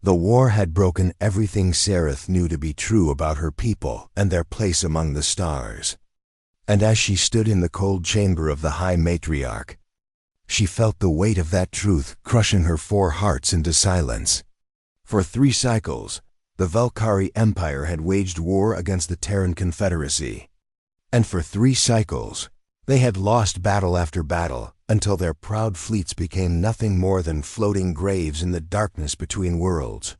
The war had broken everything Sereth knew to be true about her people and their place among the stars. And as she stood in the cold chamber of the High Matriarch, she felt the weight of that truth crushing her 4 hearts into silence. For 3 cycles, the Velkhari Empire had waged war against the Terran Confederacy. And for 3 cycles, they had lost battle after battle until their proud fleets became nothing more than floating graves in the darkness between worlds.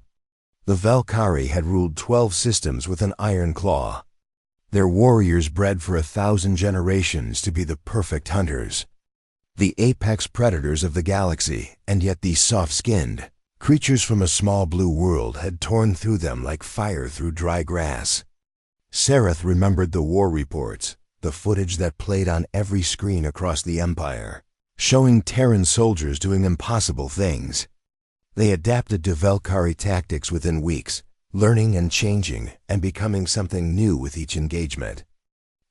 The Velkhari had ruled 12 systems with an iron claw. Their warriors bred for 1,000 generations to be the perfect hunters, the apex predators of the galaxy, and yet these soft-skinned creatures from a small blue world had torn through them like fire through dry grass. Sereth remembered the war reports, the footage that played on every screen across the Empire, showing Terran soldiers doing impossible things. They adapted to Velkhari tactics within weeks, learning and changing and becoming something new with each engagement.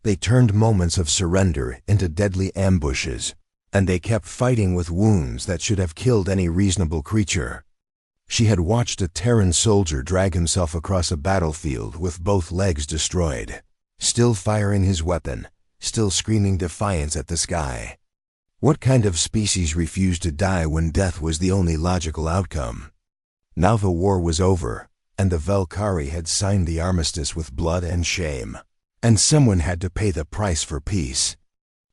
They turned moments of surrender into deadly ambushes, and they kept fighting with wounds that should have killed any reasonable creature. She had watched a Terran soldier drag himself across a battlefield with both legs destroyed, still firing his weapon, still screaming defiance at the sky. What kind of species refused to die when death was the only logical outcome? Now the war was over, and the Velkhari had signed the armistice with blood and shame, and someone had to pay the price for peace.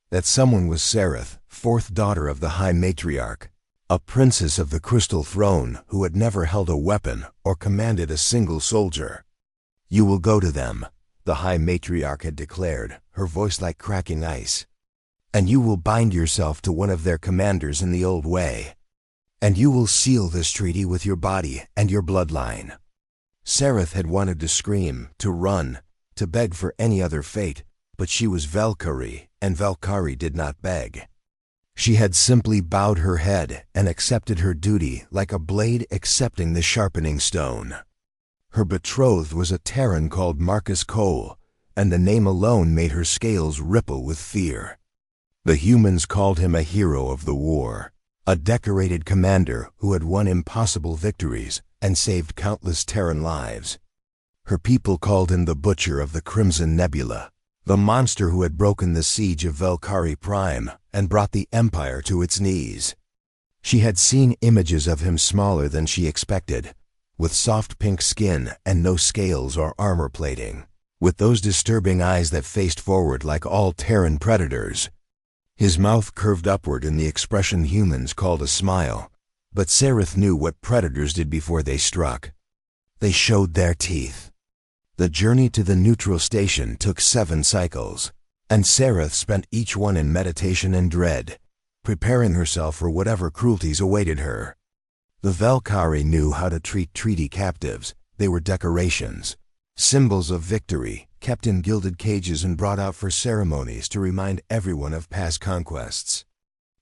That someone was Sereth, 4th daughter of the High Matriarch, a princess of the Crystal Throne who had never held a weapon or commanded a single soldier. "You will go to them," the High Matriarch had declared, her voice like cracking ice. "And you will bind yourself to one of their commanders in the old way. And you will seal this treaty with your body and your bloodline." Sereth had wanted to scream, to run, to beg for any other fate, but she was Velkhari, and Velkhari did not beg. She had simply bowed her head and accepted her duty like a blade accepting the sharpening stone. Her betrothed was a Terran called Marcus Cole, and the name alone made her scales ripple with fear. The humans called him a hero of the war, a decorated commander who had won impossible victories and saved countless Terran lives. Her people called him the Butcher of the Crimson Nebula, the monster who had broken the siege of Velkhari Prime and brought the Empire to its knees. She had seen images of him smaller than she expected, with soft pink skin and no scales or armor plating, with those disturbing eyes that faced forward like all Terran predators. His mouth curved upward in the expression humans called a smile, but Sereth knew what predators did before they struck. They showed their teeth. The journey to the neutral station took 7 cycles, and Sereth spent each one in meditation and dread, preparing herself for whatever cruelties awaited her. The Velkhari knew how to treat treaty captives. They were decorations, symbols of victory, kept in gilded cages and brought out for ceremonies to remind everyone of past conquests.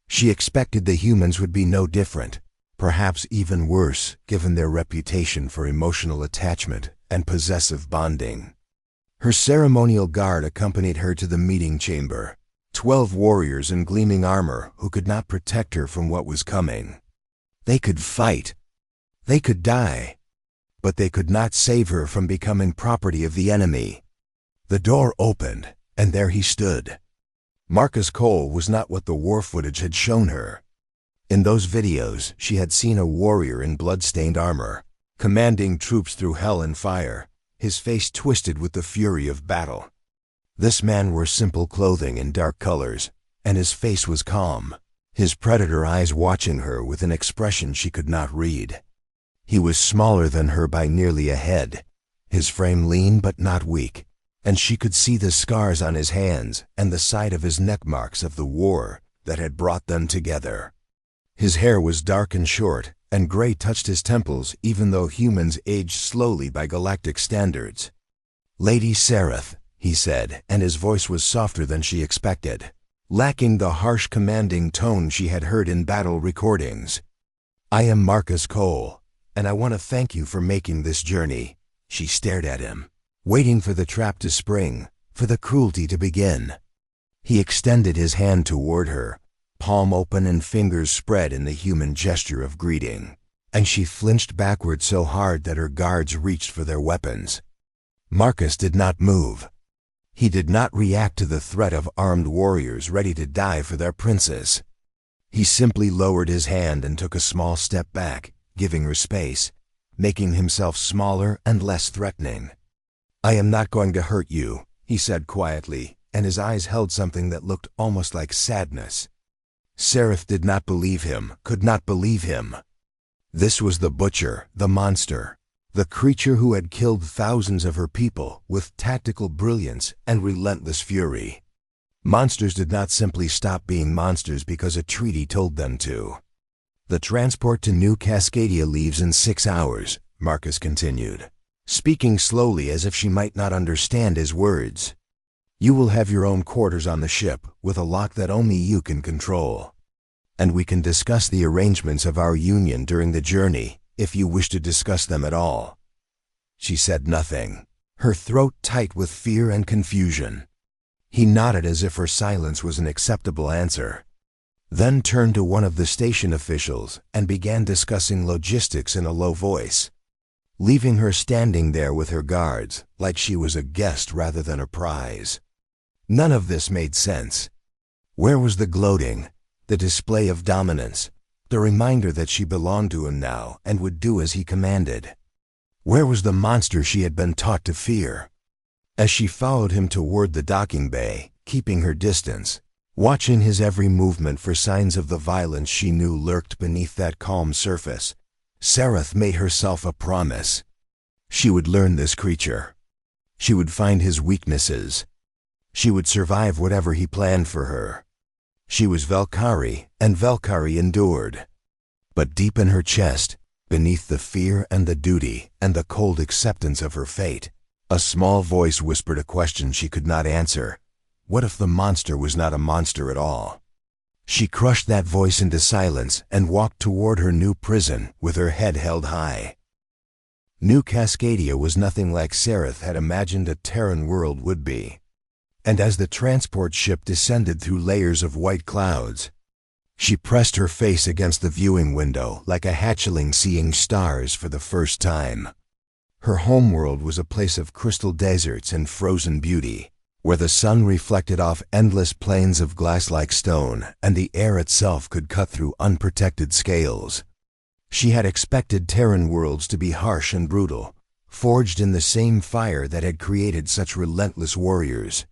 She expected the humans would be no different, perhaps even worse, given their reputation for emotional attachment and possessive bonding. Her ceremonial guard accompanied her to the meeting chamber, 12 warriors in gleaming armor who could not protect her from what was coming. They could fight. They could die. But they could not save her from becoming property of the enemy. The door opened, and there he stood. Marcus Cole was not what the war footage had shown her. In those videos, she had seen a warrior in blood-stained armor, commanding troops through hell and fire, his face twisted with the fury of battle. This man wore simple clothing in dark colors, and his face was calm, his predator eyes watching her with an expression she could not read. He was smaller than her by nearly a head, his frame lean but not weak, and she could see the scars on his hands and the side of his neck marks of the war that had brought them together. His hair was dark and short, and gray touched his temples even though humans aged slowly by galactic standards. "Lady Sereth," he said, and his voice was softer than she expected, lacking the harsh commanding tone she had heard in battle recordings. "I am Marcus Cole, and I want to thank you for making this journey." She stared at him, waiting for the trap to spring, for the cruelty to begin. He extended his hand toward her, palm open and fingers spread in the human gesture of greeting. and she flinched backward so hard that her guards reached for their weapons. Marcus did not move. He did not react to the threat of armed warriors ready to die for their princess. He simply lowered his hand and took a small step back, giving her space, making himself smaller and less threatening. "I am not going to hurt you," he said quietly, and his eyes held something that looked almost like sadness. Sereth did not believe him, could not believe him. This was the butcher, the monster, the creature who had killed thousands of her people with tactical brilliance and relentless fury. Monsters did not simply stop being monsters because a treaty told them to. "The transport to New Cascadia leaves in 6 hours," Marcus continued, speaking slowly as if she might not understand his words. "You will have your own quarters on the ship, with a lock that only you can control. And we can discuss the arrangements of our union during the journey, if you wish to discuss them at all." She said nothing, her throat tight with fear and confusion. He nodded as if her silence was an acceptable answer, then turned to one of the station officials and began discussing logistics in a low voice, leaving her standing there with her guards, like she was a guest rather than a prize. None of this made sense. Where was the gloating, the display of dominance, the reminder that she belonged to him now and would do as he commanded? Where was the monster she had been taught to fear? As she followed him toward the docking bay, keeping her distance, watching his every movement for signs of the violence she knew lurked beneath that calm surface, Sereth made herself a promise. She would learn this creature. She would find his weaknesses. She would survive whatever he planned for her. She was Valkyrie, and Valkyrie endured. But deep in her chest, beneath the fear and the duty and the cold acceptance of her fate, a small voice whispered a question she could not answer. What if the monster was not a monster at all? She crushed that voice into silence and walked toward her new prison with her head held high. New Cascadia was nothing like Sereth had imagined a Terran world would be. And as the transport ship descended through layers of white clouds, she pressed her face against the viewing window like a hatchling seeing stars for the first time. Her homeworld was a place of crystal deserts and frozen beauty, where the sun reflected off endless plains of glass-like stone and the air itself could cut through unprotected scales. She had expected Terran worlds to be harsh and brutal, forged in the same fire that had created such relentless warriors.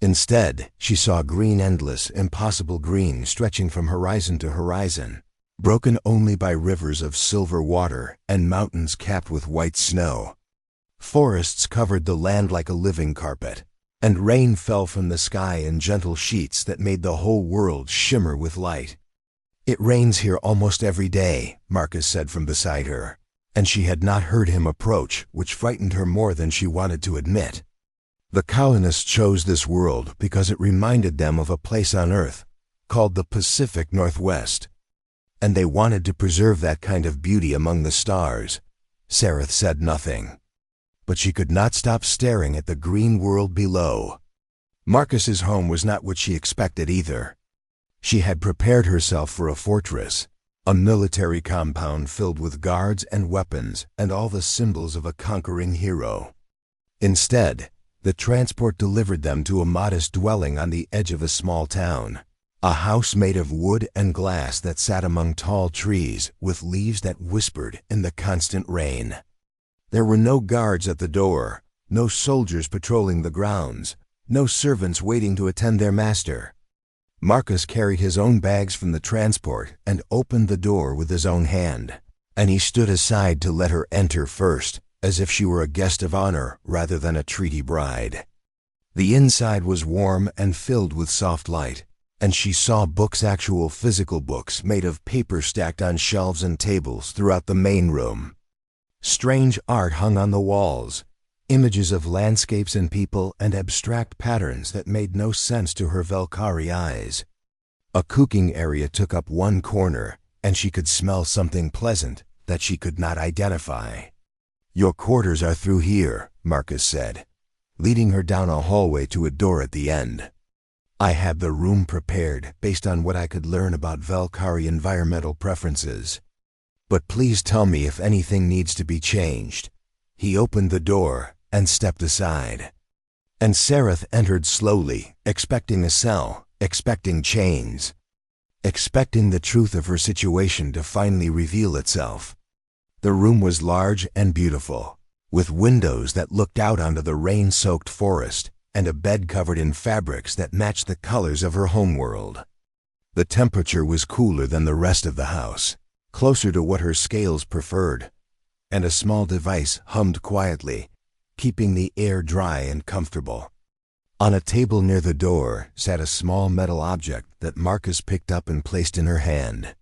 Instead, she saw green, endless, impossible green stretching from horizon to horizon, broken only by rivers of silver water and mountains capped with white snow. Forests covered the land like a living carpet, and rain fell from the sky in gentle sheets that made the whole world shimmer with light. "It rains here almost every day," Marcus said from beside her, and she had not heard him approach, which frightened her more than she wanted to admit. The colonists chose this world because it reminded them of a place on Earth called the Pacific Northwest, and they wanted to preserve that kind of beauty among the stars. Sereth said nothing, but she could not stop staring at the green world below. Marcus's home was not what she expected either. She had prepared herself for a fortress, a military compound filled with guards and weapons and all the symbols of a conquering hero. Instead, the transport delivered them to a modest dwelling on the edge of a small town, a house made of wood and glass that sat among tall trees with leaves that whispered in the constant rain. There were no guards at the door, no soldiers patrolling the grounds, no servants waiting to attend their master. Marcus carried his own bags from the transport and opened the door with his own hand, and he stood aside to let her enter first, as if she were a guest of honor rather than a treaty bride. The inside was warm and filled with soft light, and she saw books, actual physical books made of paper stacked on shelves and tables throughout the main room. Strange art hung on the walls, images of landscapes and people and abstract patterns that made no sense to her Valkyrie eyes. A cooking area took up one corner, and she could smell something pleasant that she could not identify. "Your quarters are through here," Marcus said, leading her down a hallway to a door at the end. "I had the room prepared based on what I could learn about Valkyrie environmental preferences." But please tell me if anything needs to be changed." He opened the door and stepped aside. And Sereth entered slowly, expecting a cell, expecting chains, expecting the truth of her situation to finally reveal itself. The room was large and beautiful, with windows that looked out onto the rain-soaked forest and a bed covered in fabrics that matched the colors of her homeworld. The temperature was cooler than the rest of the house, closer to what her scales preferred, and a small device hummed quietly, keeping the air dry and comfortable. On a table near the door sat a small metal object that Marcus picked up and placed in her hand.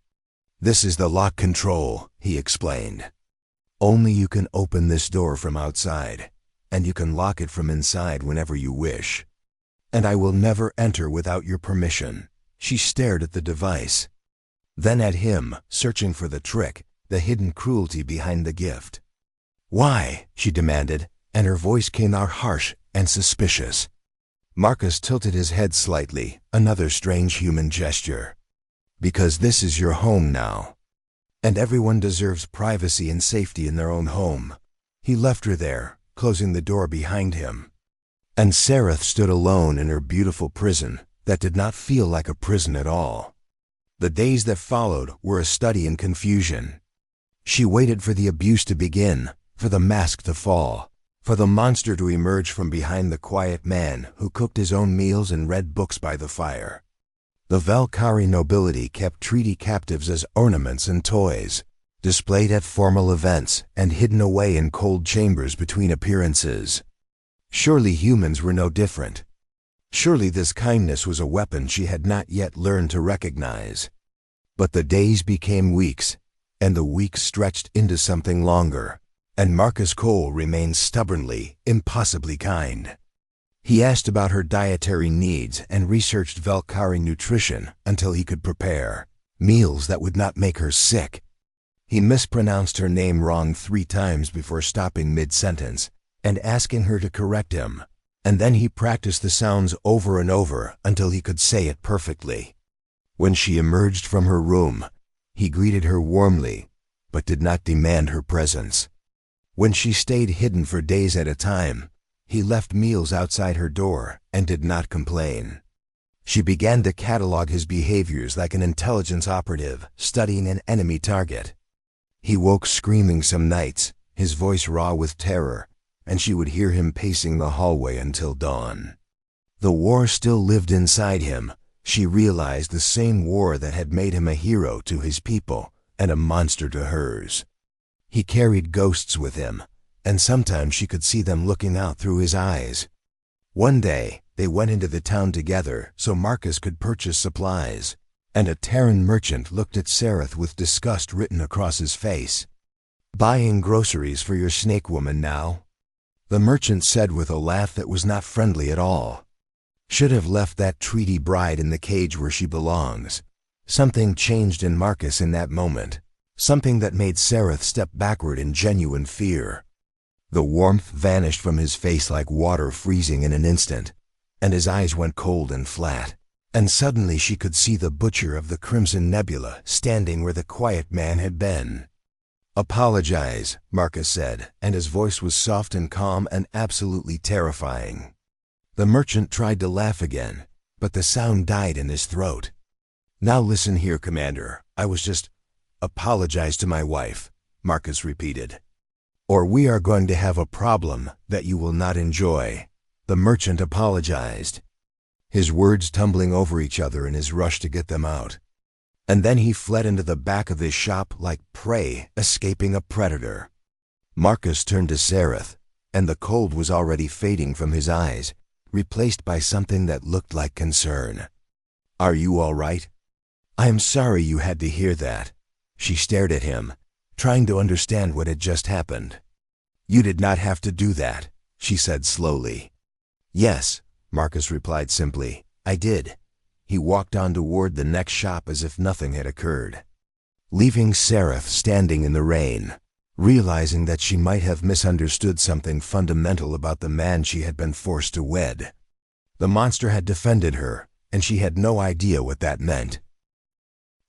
"This is the lock control," he explained. "Only you can open this door from outside, and you can lock it from inside whenever you wish. And I will never enter without your permission." She stared at the device, then at him, searching for the trick, the hidden cruelty behind the gift. "Why?" she demanded, and her voice came out harsh and suspicious. Marcus tilted his head slightly, another strange human gesture. "Because this is your home now, and everyone deserves privacy and safety in their own home." He left her there, closing the door behind him. And Sereth stood alone in her beautiful prison that did not feel like a prison at all. The days that followed were a study in confusion. She waited for the abuse to begin, for the mask to fall, for the monster to emerge from behind the quiet man who cooked his own meals and read books by the fire. The Valkyrie nobility kept treaty captives as ornaments and toys, displayed at formal events and hidden away in cold chambers between appearances. Surely humans were no different. Surely this kindness was a weapon she had not yet learned to recognize. But the days became weeks, and the weeks stretched into something longer, and Marcus Cole remained stubbornly, impossibly kind. He asked about her dietary needs and researched Valkyrie nutrition until he could prepare meals that would not make her sick. He mispronounced her name wrong 3 times before stopping mid-sentence and asking her to correct him, and then he practiced the sounds over and over until he could say it perfectly. When she emerged from her room, he greeted her warmly, but did not demand her presence. When she stayed hidden for days at a time, he left meals outside her door and did not complain. She began to catalog his behaviors like an intelligence operative studying an enemy target. He woke screaming some nights, his voice raw with terror, and she would hear him pacing the hallway until dawn. The war still lived inside him. She realized the same war that had made him a hero to his people and a monster to hers. He carried ghosts with him, and sometimes she could see them looking out through his eyes. One day, they went into the town together so Marcus could purchase supplies, and a Terran merchant looked at Sereth with disgust written across his face. "Buying groceries for your snake woman now?" The merchant said with a laugh that was not friendly at all. "Should have left that treaty bride in the cage where she belongs." Something changed in Marcus in that moment, something that made Sereth step backward in genuine fear. The warmth vanished from his face like water freezing in an instant, and his eyes went cold and flat. And suddenly she could see the butcher of the Crimson Nebula standing where the quiet man had been. "Apologize," Marcus said, and his voice was soft and calm and absolutely terrifying. The merchant tried to laugh again, but the sound died in his throat. "Now listen here, Commander. I was just apologize to my wife," Marcus repeated. "Or we are going to have a problem that you will not enjoy." The merchant apologized, his words tumbling over each other in his rush to get them out. And then he fled into the back of his shop like prey escaping a predator. Marcus turned to Sereth, and the cold was already fading from his eyes, replaced by something that looked like concern. "Are you all right?" "I am sorry you had to hear that." She stared at him, trying to understand what had just happened. "You did not have to do that," she said slowly. "Yes," Marcus replied simply, "I did." He walked on toward the next shop as if nothing had occurred, leaving Sereth standing in the rain, realizing that she might have misunderstood something fundamental about the man she had been forced to wed. The monster had defended her, and she had no idea what that meant.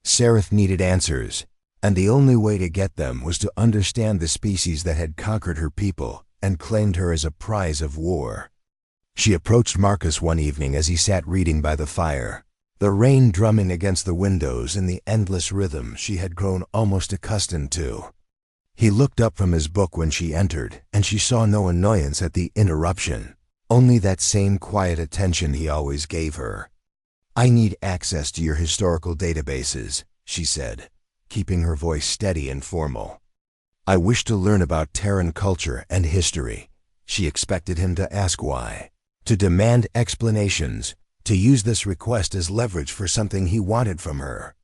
Sereth needed answers, and the only way to get them was to understand the species that had conquered her people and claimed her as a prize of war. She approached Marcus one evening as he sat reading by the fire, the rain drumming against the windows in the endless rhythm she had grown almost accustomed to. He looked up from his book when she entered, and she saw no annoyance at the interruption, only that same quiet attention he always gave her. "I need access to your historical databases," she said, keeping her voice steady and formal. "I wish to learn about Terran culture and history." She expected him to ask why, to demand explanations, to use this request as leverage for something he wanted from her.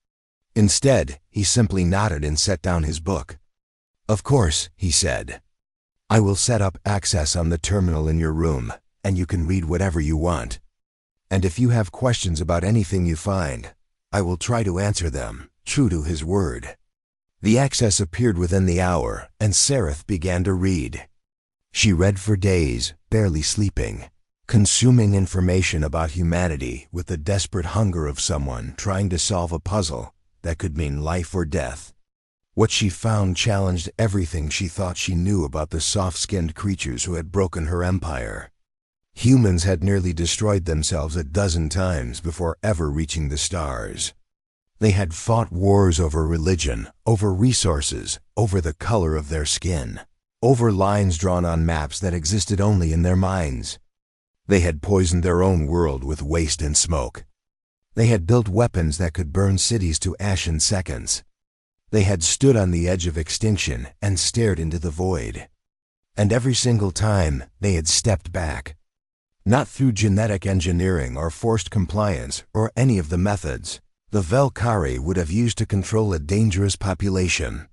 Instead, he simply nodded and set down his book. "Of course," he said. "I will set up access on the terminal in your room, and you can read whatever you want. And if you have questions about anything you find, I will try to answer them," true to his word. The access appeared within the hour, and Sareth began to read. She read for days, barely sleeping, consuming information about humanity with the desperate hunger of someone trying to solve a puzzle that could mean life or death. What she found challenged everything she thought she knew about the soft-skinned creatures who had broken her empire. Humans had nearly destroyed themselves a dozen times before ever reaching the stars. They had fought wars over religion, over resources, over the color of their skin, over lines drawn on maps that existed only in their minds. They had poisoned their own world with waste and smoke. They had built weapons that could burn cities to ash in seconds. They had stood on the edge of extinction and stared into the void. And every single time, they had stepped back. Not through genetic engineering or forced compliance or any of the methods the Velkari would have used to control a dangerous population.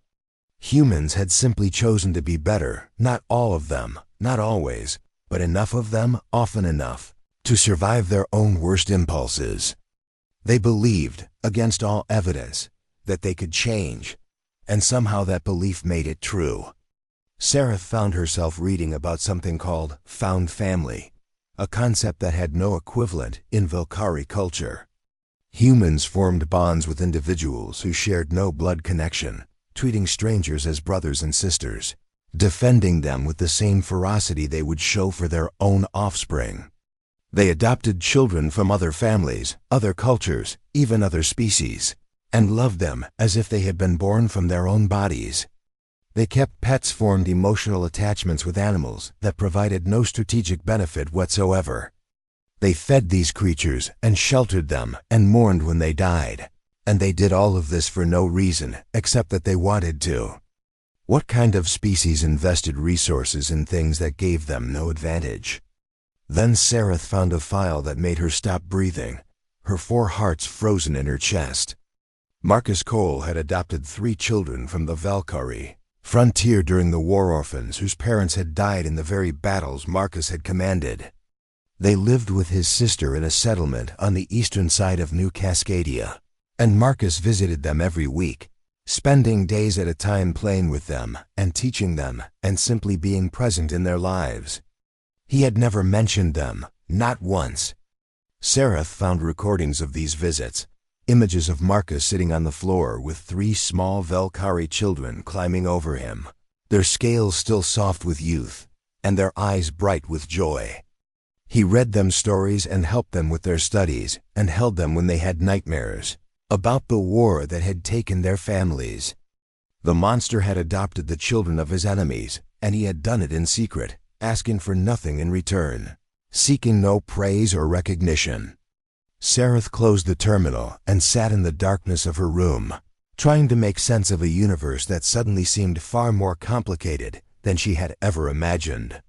Humans had simply chosen to be better, not all of them, not always, but enough of them, often enough, to survive their own worst impulses. They believed, against all evidence, that they could change, and somehow that belief made it true. Sareth found herself reading about something called found family, a concept that had no equivalent in Velkari culture. Humans formed bonds with individuals who shared no blood connection, treating strangers as brothers and sisters, defending them with the same ferocity they would show for their own offspring. They adopted children from other families, other cultures, even other species, and loved them as if they had been born from their own bodies. They kept pets, formed emotional attachments with animals that provided no strategic benefit whatsoever. They fed these creatures and sheltered them and mourned when they died. And they did all of this for no reason except that they wanted to. What kind of species invested resources in things that gave them no advantage? Then Sareth found a file that made her stop breathing, her 4 hearts frozen in her chest. Marcus Cole had adopted 3 children from the Velkari, frontier during the war orphans whose parents had died in the very battles Marcus had commanded. They lived with his sister in a settlement on the eastern side of New Cascadia, and Marcus visited them every week, spending days at a time playing with them and teaching them and simply being present in their lives. He had never mentioned them, not once. Sareth found recordings of these visits, images of Marcus sitting on the floor with 3 small Velkari children climbing over him, their scales still soft with youth, and their eyes bright with joy. He read them stories and helped them with their studies, and held them when they had nightmares about the war that had taken their families. The monster had adopted the children of his enemies, and he had done it in secret, asking for nothing in return, seeking no praise or recognition. Sareth closed the terminal and sat in the darkness of her room, trying to make sense of a universe that suddenly seemed far more complicated than she had ever imagined.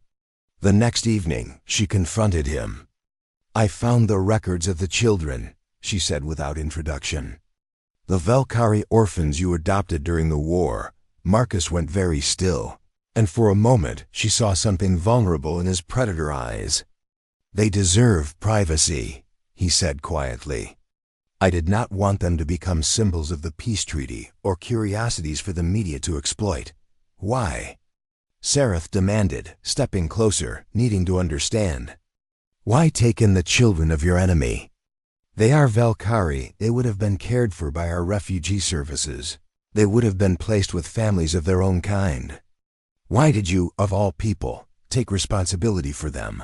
The next evening, she confronted him. "I found the records of the children," she said without introduction. "The Velkari orphans you adopted during the war." Marcus went very still, and for a moment she saw something vulnerable in his predator eyes. "They deserve privacy," he said quietly. "I did not want them to become symbols of the peace treaty or curiosities for the media to exploit." "Why?" Sareth demanded, stepping closer, needing to understand. "Why take in the children of your enemy? They are Velkari. They would have been cared for by our refugee services. They would have been placed with families of their own kind. Why did you, of all people, take responsibility for them?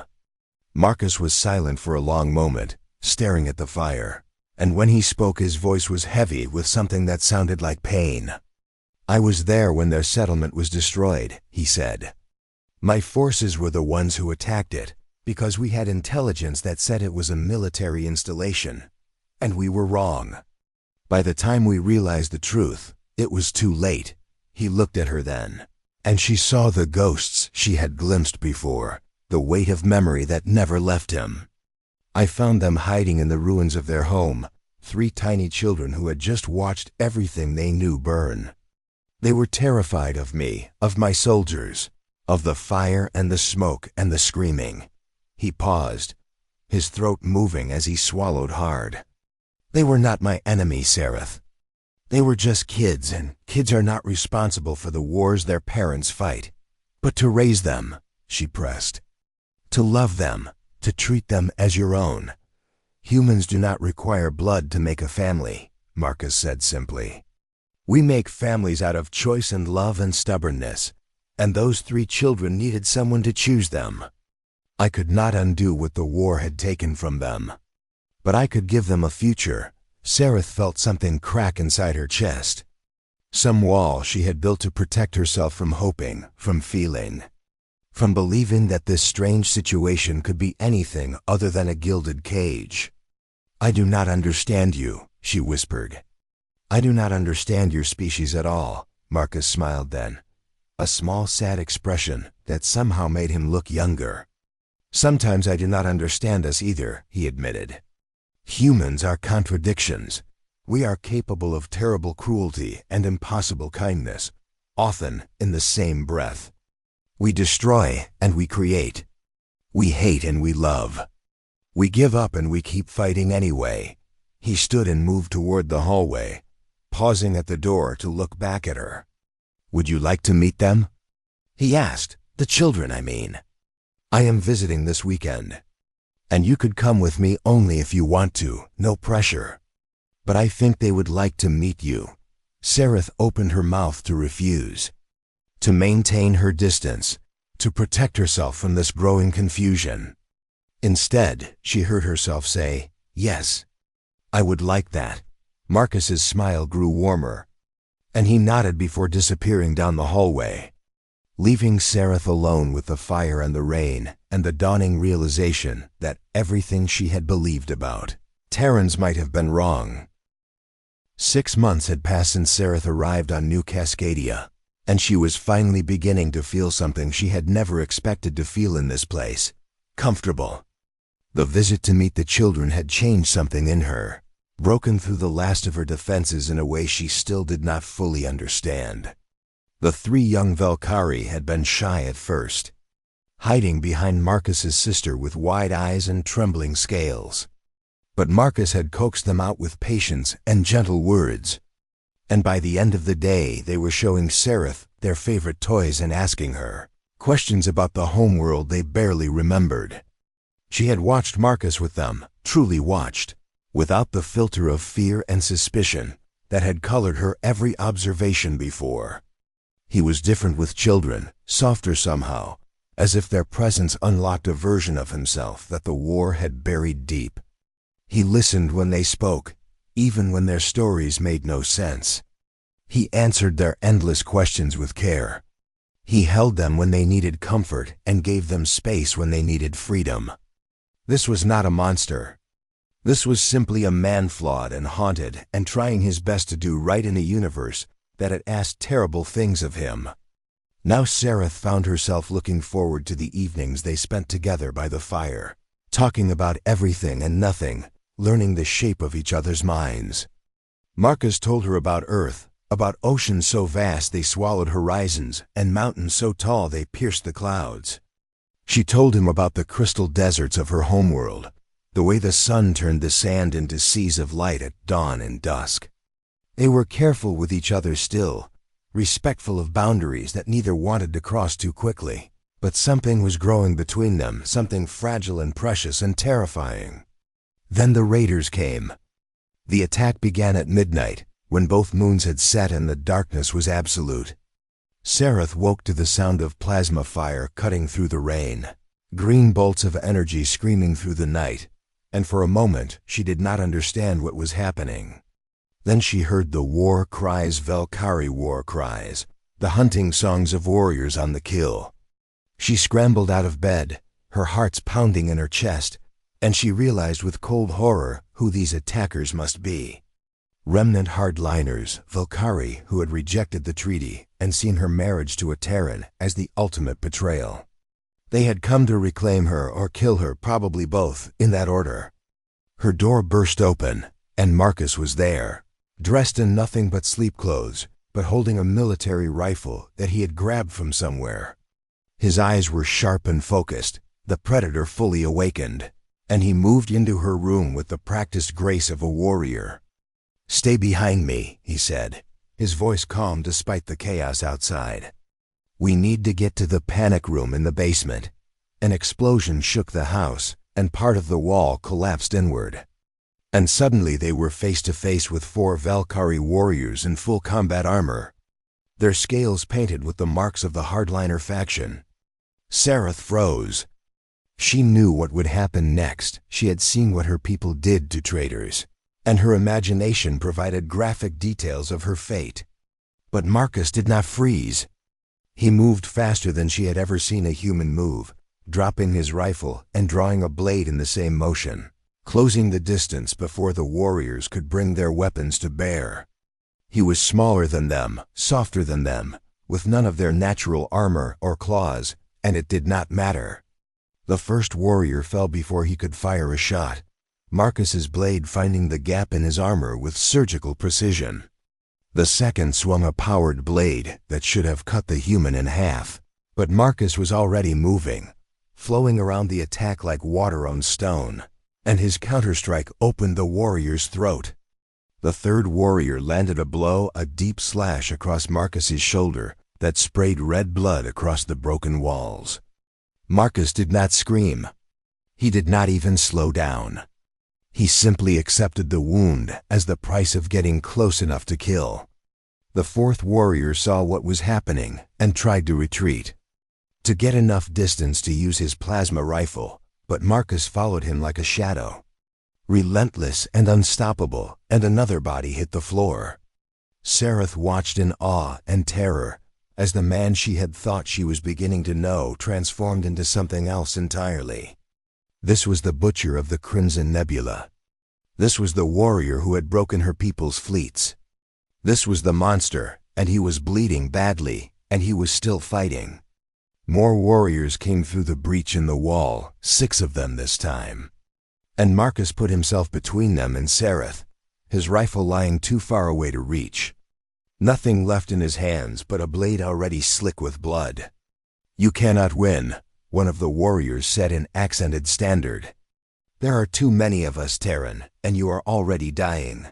Marcus was silent for a long moment, staring at the fire, and when he spoke his voice was heavy with something that sounded like pain. I was there when their settlement was destroyed, he said. My forces were the ones who attacked it, because we had intelligence that said it was a military installation, and we were wrong. By the time we realized the truth, it was too late. He looked at her then, and she saw the ghosts she had glimpsed before, the weight of memory that never left him. I found them hiding in the ruins of their home, 3 tiny children who had just watched everything they knew burn. They were terrified of me, of my soldiers, of the fire and the smoke and the screaming. He paused, his throat moving as he swallowed hard. They were not my enemy, Sereth. They were just kids, and kids are not responsible for the wars their parents fight. But to raise them, she pressed. To love them, to treat them as your own. Humans do not require blood to make a family, Marcus said simply. We make families out of choice and love and stubbornness, and those 3 children needed someone to choose them. I could not undo what the war had taken from them, but I could give them a future. Sereth felt something crack inside her chest. Some wall she had built to protect herself from hoping, from feeling, from believing that this strange situation could be anything other than a gilded cage. I do not understand you, she whispered. I do not understand your species at all, Marcus smiled then, a small sad expression that somehow made him look younger. Sometimes I do not understand us either, he admitted. Humans are contradictions. We are capable of terrible cruelty and impossible kindness, often in the same breath. We destroy and we create. We hate and we love. We give up and we keep fighting anyway. He stood and moved toward the hallway, pausing at the door to look back at her. Would you like to meet them? He asked. The children, I mean. I am visiting this weekend, and you could come with me only if you want to, no pressure. But I think they would like to meet you. Sereth opened her mouth to refuse, to maintain her distance, to protect herself from this growing confusion. Instead, she heard herself say, yes, I would like that. Marcus's smile grew warmer, and he nodded before disappearing down the hallway, leaving Sereth alone with the fire and the rain and the dawning realization that everything she had believed about Terrans might have been wrong. 6 months had passed since Sereth arrived on New Cascadia, and she was finally beginning to feel something she had never expected to feel in this place: comfortable. The visit to meet the children had changed something in her, broken through the last of her defenses in a way she still did not fully understand. The 3 young Valkyrie had been shy at first, hiding behind Marcus's sister with wide eyes and trembling scales. But Marcus had coaxed them out with patience and gentle words, and by the end of the day they were showing Sereth their favorite toys and asking her questions about the homeworld they barely remembered. She had watched Marcus with them, truly watched, without the filter of fear and suspicion that had colored her every observation before. He was different with children, softer somehow, as if their presence unlocked a version of himself that the war had buried deep. He listened when they spoke, even when their stories made no sense. He answered their endless questions with care. He held them when they needed comfort and gave them space when they needed freedom. This was not a monster. This was simply a man flawed and haunted and trying his best to do right in a universe that had asked terrible things of him. Now Sereth found herself looking forward to the evenings they spent together by the fire, talking about everything and nothing, learning the shape of each other's minds. Marcus told her about Earth, about oceans so vast they swallowed horizons and mountains so tall they pierced the clouds. She told him about the crystal deserts of her homeworld, the way the sun turned the sand into seas of light at dawn and dusk. They were careful with each other still, respectful of boundaries that neither wanted to cross too quickly, but something was growing between them, something fragile and precious and terrifying. Then the raiders came. The attack began at midnight, when both moons had set and the darkness was absolute. Sereth woke to the sound of plasma fire cutting through the rain, green bolts of energy screaming through the night, and for a moment she did not understand what was happening. Then she heard the war cries, Valkyrie war cries, the hunting songs of warriors on the kill. She scrambled out of bed, her heart's pounding in her chest, and she realized with cold horror who these attackers must be. Remnant hardliners, Valkyrie, who had rejected the treaty and seen her marriage to a Terran as the ultimate betrayal. They had come to reclaim her or kill her, probably both, in that order. Her door burst open, and Marcus was there, dressed in nothing but sleep clothes, but holding a military rifle that he had grabbed from somewhere. His eyes were sharp and focused, the predator fully awakened, and he moved into her room with the practiced grace of a warrior. "Stay behind me," he said, his voice calm despite the chaos outside. "We need to get to the panic room in the basement." An explosion shook the house, and part of the wall collapsed inward. And suddenly they were face to face with 4 Valkyrie warriors in full combat armor, their scales painted with the marks of the hardliner faction. Sereth froze. She knew what would happen next. She had seen what her people did to traitors, and her imagination provided graphic details of her fate. But Marcus did not freeze. He moved faster than she had ever seen a human move, dropping his rifle and drawing a blade in the same motion, closing the distance before the warriors could bring their weapons to bear. He was smaller than them, softer than them, with none of their natural armor or claws, and it did not matter. The first warrior fell before he could fire a shot, Marcus's blade finding the gap in his armor with surgical precision. The second swung a powered blade that should have cut the human in half, but Marcus was already moving, flowing around the attack like water on stone, and his counterstrike opened the warrior's throat. The third warrior landed a blow, a deep slash across Marcus's shoulder that sprayed red blood across the broken walls. Marcus did not scream. He did not even slow down. He simply accepted the wound as the price of getting close enough to kill. The fourth warrior saw what was happening and tried to retreat, to get enough distance to use his plasma rifle, but Marcus followed him like a shadow, relentless and unstoppable, and another body hit the floor. Sereth watched in awe and terror as the man she had thought she was beginning to know transformed into something else entirely. This was the butcher of the Crimson Nebula. This was the warrior who had broken her people's fleets. This was the monster, and he was bleeding badly, and he was still fighting. More warriors came through the breach in the wall, 6 of them this time. And Marcus put himself between them and Sereth, his rifle lying too far away to reach. Nothing left in his hands but a blade already slick with blood. "You cannot win," one of the warriors said in accented standard. "There are too many of us, Terran, and you are already dying.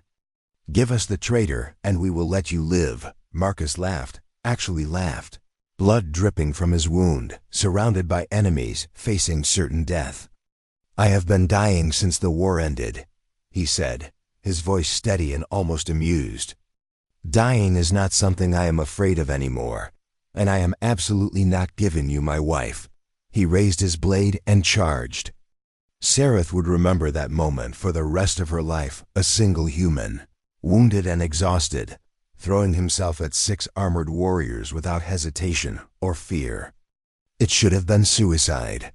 Give us the traitor, and we will let you live." Marcus laughed, actually laughed, blood dripping from his wound, surrounded by enemies, facing certain death. "I have been dying since the war ended," he said, his voice steady and almost amused. "Dying is not something I am afraid of anymore, and I am absolutely not giving you my wife." He raised his blade and charged. Sereth would remember that moment for the rest of her life, a single human, wounded and exhausted, throwing himself at 6 armored warriors without hesitation or fear. It should have been suicide.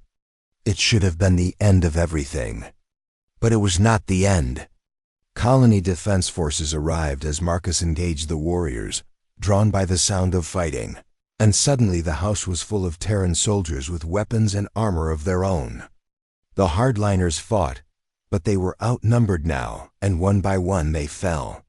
It should have been the end of everything. But it was not the end. Colony defense forces arrived as Marcus engaged the warriors, drawn by the sound of fighting, and suddenly the house was full of Terran soldiers with weapons and armor of their own. The hardliners fought, but they were outnumbered now, and one by one they fell.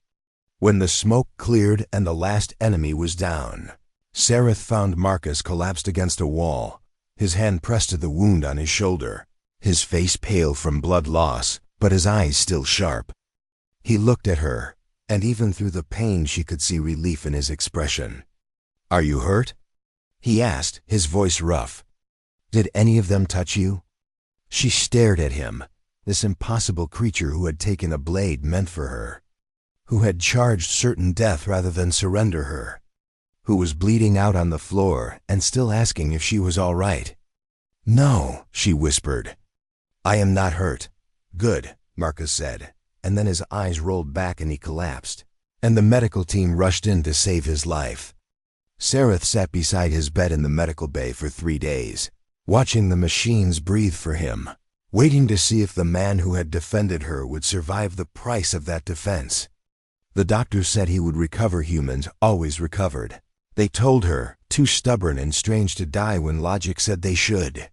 When the smoke cleared and the last enemy was down, Sereth found Marcus collapsed against a wall, his hand pressed to the wound on his shoulder, his face pale from blood loss, but his eyes still sharp. He looked at her, and even through the pain she could see relief in his expression. "Are you hurt?" he asked, his voice rough. "Did any of them touch you?" She stared at him, this impossible creature who had taken a blade meant for her. who had charged certain death rather than surrender her, who was bleeding out on the floor and still asking if she was all right. "No," she whispered. "I am not hurt." "Good," Marcus said, and then his eyes rolled back and he collapsed, and the medical team rushed in to save his life. Sareth sat beside his bed in the medical bay for 3 days, watching the machines breathe for him, waiting to see if the man who had defended her would survive the price of that defense. The doctors said he would recover. Humans always recovered. They told her, too stubborn and strange to die when logic said they should.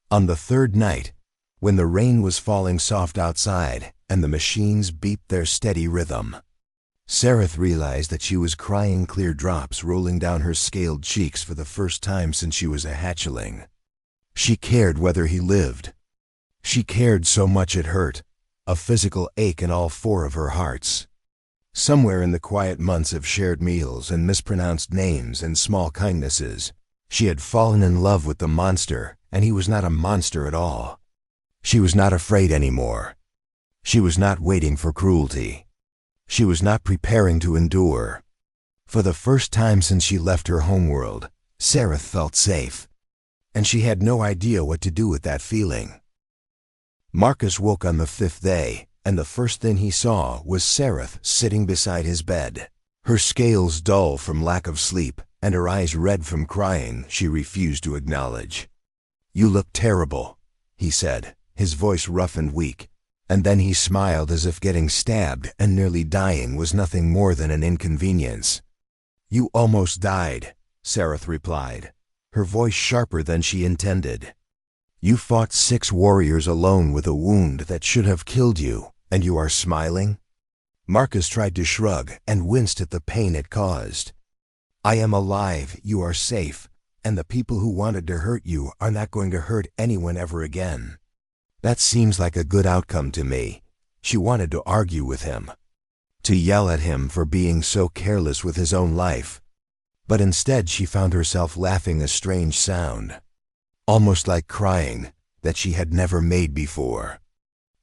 On the 3rd night, when the rain was falling soft outside and the machines beeped their steady rhythm, Sareth realized that she was crying clear drops rolling down her scaled cheeks for the first time since she was a hatchling. She cared whether he lived. She cared so much it hurt, a physical ache in all 4 of her hearts. Somewhere in the quiet months of shared meals and mispronounced names and small kindnesses, she had fallen in love with the monster, and he was not a monster at all. She was not afraid anymore. She was not waiting for cruelty. She was not preparing to endure. For the first time since she left her homeworld, Sareth felt safe, and she had no idea what to do with that feeling. Marcus woke on the 5th day, and the first thing he saw was Sareth sitting beside his bed, her scales dull from lack of sleep and her eyes red from crying she refused to acknowledge. "You look terrible," he said, his voice rough and weak, and then he smiled as if getting stabbed and nearly dying was nothing more than an inconvenience. "You almost died," Sareth replied, her voice sharper than she intended. "You fought 6 warriors alone with a wound that should have killed you, and you are smiling?" Marcus tried to shrug and winced at the pain it caused. "I am alive, you are safe, and the people who wanted to hurt you are not going to hurt anyone ever again." "That seems like a good outcome to me." She wanted to argue with him, to yell at him for being so careless with his own life, but instead she found herself laughing a strange sound, almost like crying, that she had never made before.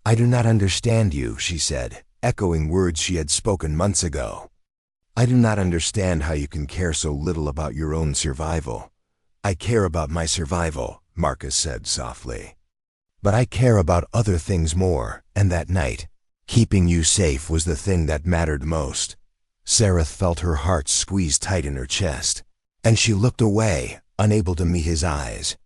"I do not understand you," she said, echoing words she had spoken months ago. "I do not understand how you can care so little about your own survival." "I care about my survival," Marcus said softly. "But I care about other things more, and that night, keeping you safe was the thing that mattered most." Sareth felt her heart squeeze tight in her chest, and she looked away, unable to meet his eyes.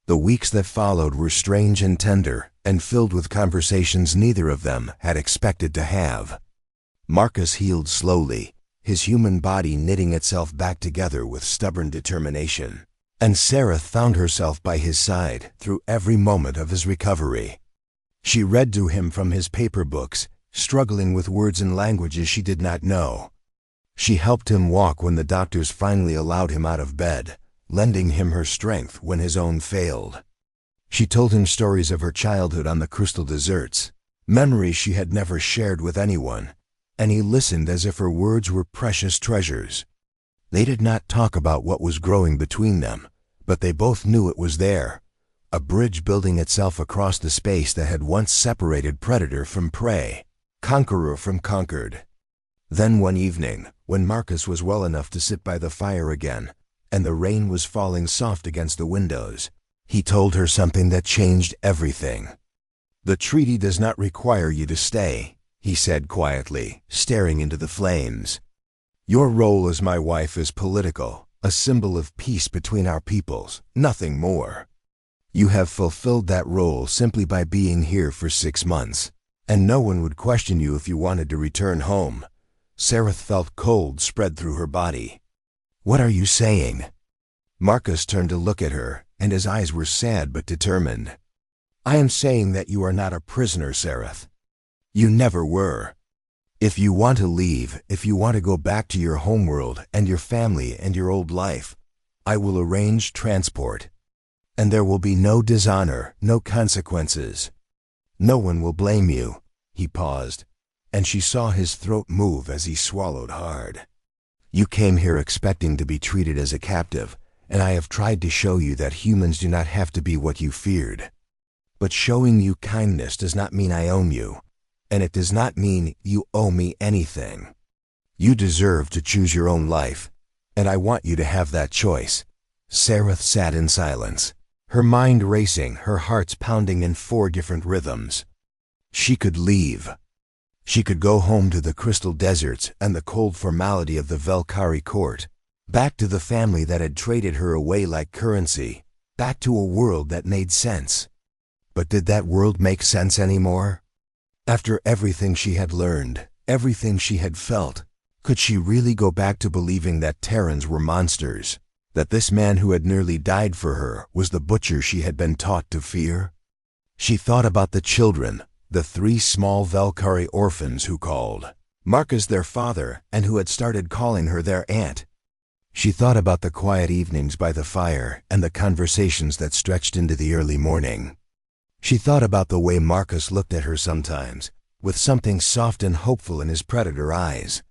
The weeks that followed were strange and tender, and filled with conversations neither of them had expected to have. Marcus healed slowly, his human body knitting itself back together with stubborn determination, and Sareth found herself by his side through every moment of his recovery. She read to him from his paper books, struggling with words and languages she did not know. She helped him walk when the doctors finally allowed him out of bed, lending him her strength when his own failed. She told him stories of her childhood on the crystal deserts, memories she had never shared with anyone, and he listened as if her words were precious treasures. They did not talk about what was growing between them, but they both knew it was there, a bridge building itself across the space that had once separated predator from prey, conqueror from conquered. Then one evening, when Marcus was well enough to sit by the fire again, and the rain was falling soft against the windows, he told her something that changed everything. "The treaty does not require you to stay," he said quietly, staring into the flames. "Your role as my wife is political, a symbol of peace between our peoples, nothing more. You have fulfilled that role simply by being here for 6 months, and no one would question you if you wanted to return home." Sareth felt cold spread through her body. "What are you saying?" Marcus turned to look at her, and his eyes were sad but determined. "I am saying that you are not a prisoner, Sareth. You never were. If you want to leave, if you want to go back to your homeworld and your family and your old life, I will arrange transport. And there will be no dishonor, no consequences. No one will blame you." He paused, and she saw his throat move as he swallowed hard. "You came here expecting to be treated as a captive, and I have tried to show you that humans do not have to be what you feared. But showing you kindness does not mean I own you, and it does not mean you owe me anything. You deserve to choose your own life, and I want you to have that choice." Sareth sat in silence, her mind racing, her heart's pounding in 4 different rhythms. She could leave. She could go home to the crystal deserts and the cold formality of the Velkari court, back to the family that had traded her away like currency, back to a world that made sense. But did that world make sense anymore? After everything she had learned, everything she had felt, could she really go back to believing that Terrans were monsters, that this man who had nearly died for her was the butcher she had been taught to fear? She thought about the children, the 3 small Velkari orphans who called Marcus their father and who had started calling her their aunt. She thought about the quiet evenings by the fire and the conversations that stretched into the early morning. She thought about the way Marcus looked at her sometimes, with something soft and hopeful in his predator eyes.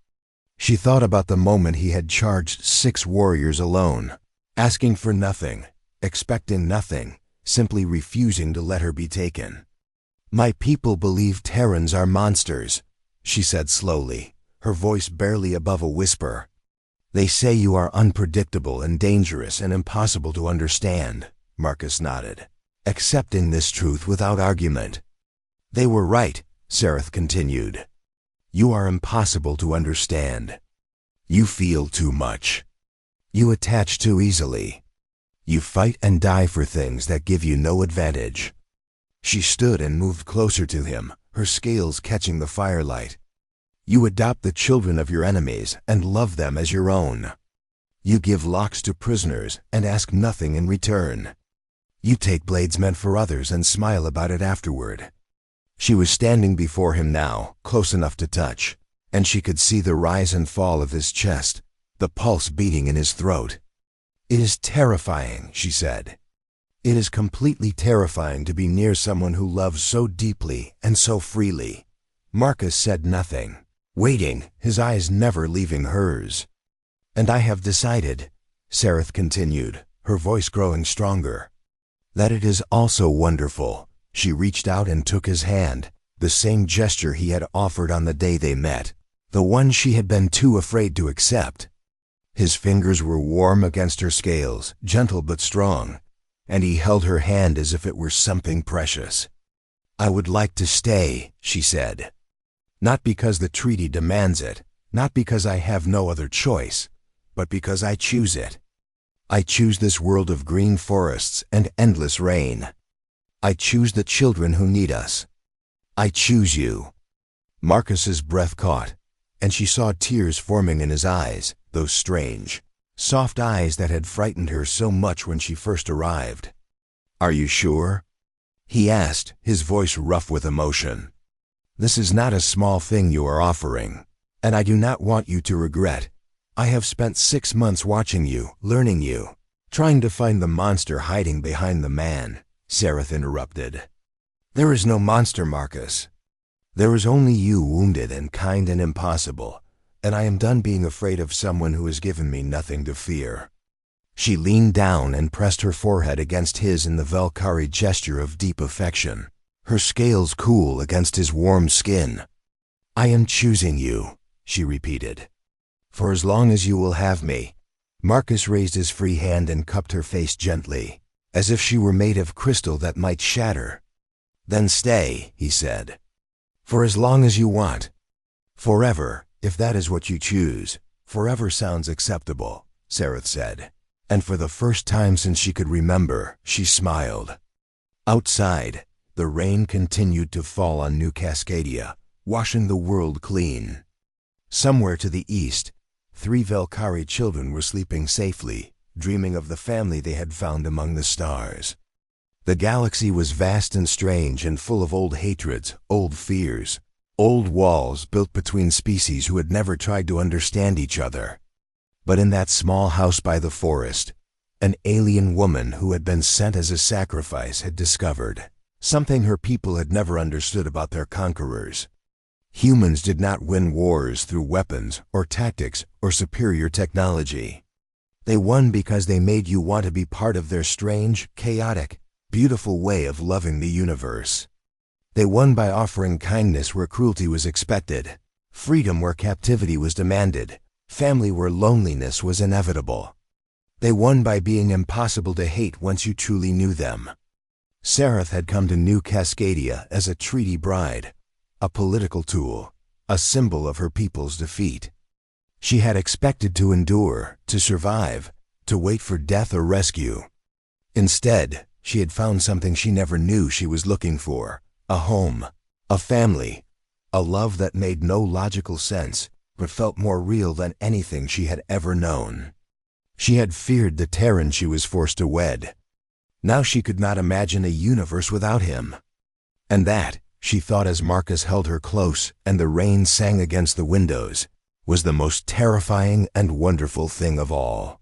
She thought about the moment he had charged 6 warriors alone, asking for nothing, expecting nothing, simply refusing to let her be taken. "My people believe Terrans are monsters," she said slowly, her voice barely above a whisper. "They say you are unpredictable and dangerous and impossible to understand," Marcus nodded, accepting this truth without argument. "They were right," Sareth continued. "You are impossible to understand. You feel too much. You attach too easily. You fight and die for things that give you no advantage." She stood and moved closer to him, her scales catching the firelight. "You adopt the children of your enemies and love them as your own. You give locks to prisoners and ask nothing in return. You take blades meant for others and smile about it afterward." She was standing before him now, close enough to touch, and she could see the rise and fall of his chest, the pulse beating in his throat. "It is terrifying," she said. "It is completely terrifying to be near someone who loves so deeply and so freely." Marcus said nothing, waiting, his eyes never leaving hers. "And I have decided," Sareth continued, her voice growing stronger, "that it is also wonderful." She reached out and took his hand, the same gesture he had offered on the day they met, the one she had been too afraid to accept. His fingers were warm against her scales, gentle but strong, and he held her hand as if it were something precious. "I would like to stay," she said. "Not because the treaty demands it, not because I have no other choice, but because I choose it. I choose this world of green forests and endless rain. I choose the children who need us. I choose you." Marcus's breath caught, and she saw tears forming in his eyes, those strange, soft eyes that had frightened her so much when she first arrived. "Are you sure?" he asked, his voice rough with emotion. "This is not a small thing you are offering, and I do not want you to regret. I have spent 6 months watching you, learning you, trying to find the monster hiding behind the man," Sareth interrupted. "There is no monster, Marcus. There is only you, wounded and kind and impossible, and I am done being afraid of someone who has given me nothing to fear." She leaned down and pressed her forehead against his in the Velkari gesture of deep affection, her scales cool against his warm skin. "I am choosing you," she repeated. "For as long as you will have me." Marcus raised his free hand and cupped her face gently, as if she were made of crystal that might shatter. "Then stay," he said. "For as long as you want. Forever, if that is what you choose." "Forever sounds acceptable," Sareth said, and for the first time since she could remember, she smiled. Outside, the rain continued to fall on New Cascadia, washing the world clean. Somewhere to the east, 3 Velkari children were sleeping safely, dreaming of the family they had found among the stars. The galaxy was vast and strange and full of old hatreds, old fears, old walls built between species who had never tried to understand each other. But in that small house by the forest, an alien woman who had been sent as a sacrifice had discovered something her people had never understood about their conquerors. Humans did not win wars through weapons or tactics or superior technology. They won because they made you want to be part of their strange, chaotic, beautiful way of loving the universe. They won by offering kindness where cruelty was expected, freedom where captivity was demanded, family where loneliness was inevitable. They won by being impossible to hate once you truly knew them. Seraph had come to New Cascadia as a treaty bride, a political tool, a symbol of her people's defeat. She had expected to endure, to survive, to wait for death or rescue. Instead, she had found something she never knew she was looking for: a home, a family, a love that made no logical sense but felt more real than anything she had ever known. She had feared the Terran she was forced to wed. Now she could not imagine a universe without him. And that, she thought as Marcus held her close and the rain sang against the windows, was the most terrifying and wonderful thing of all.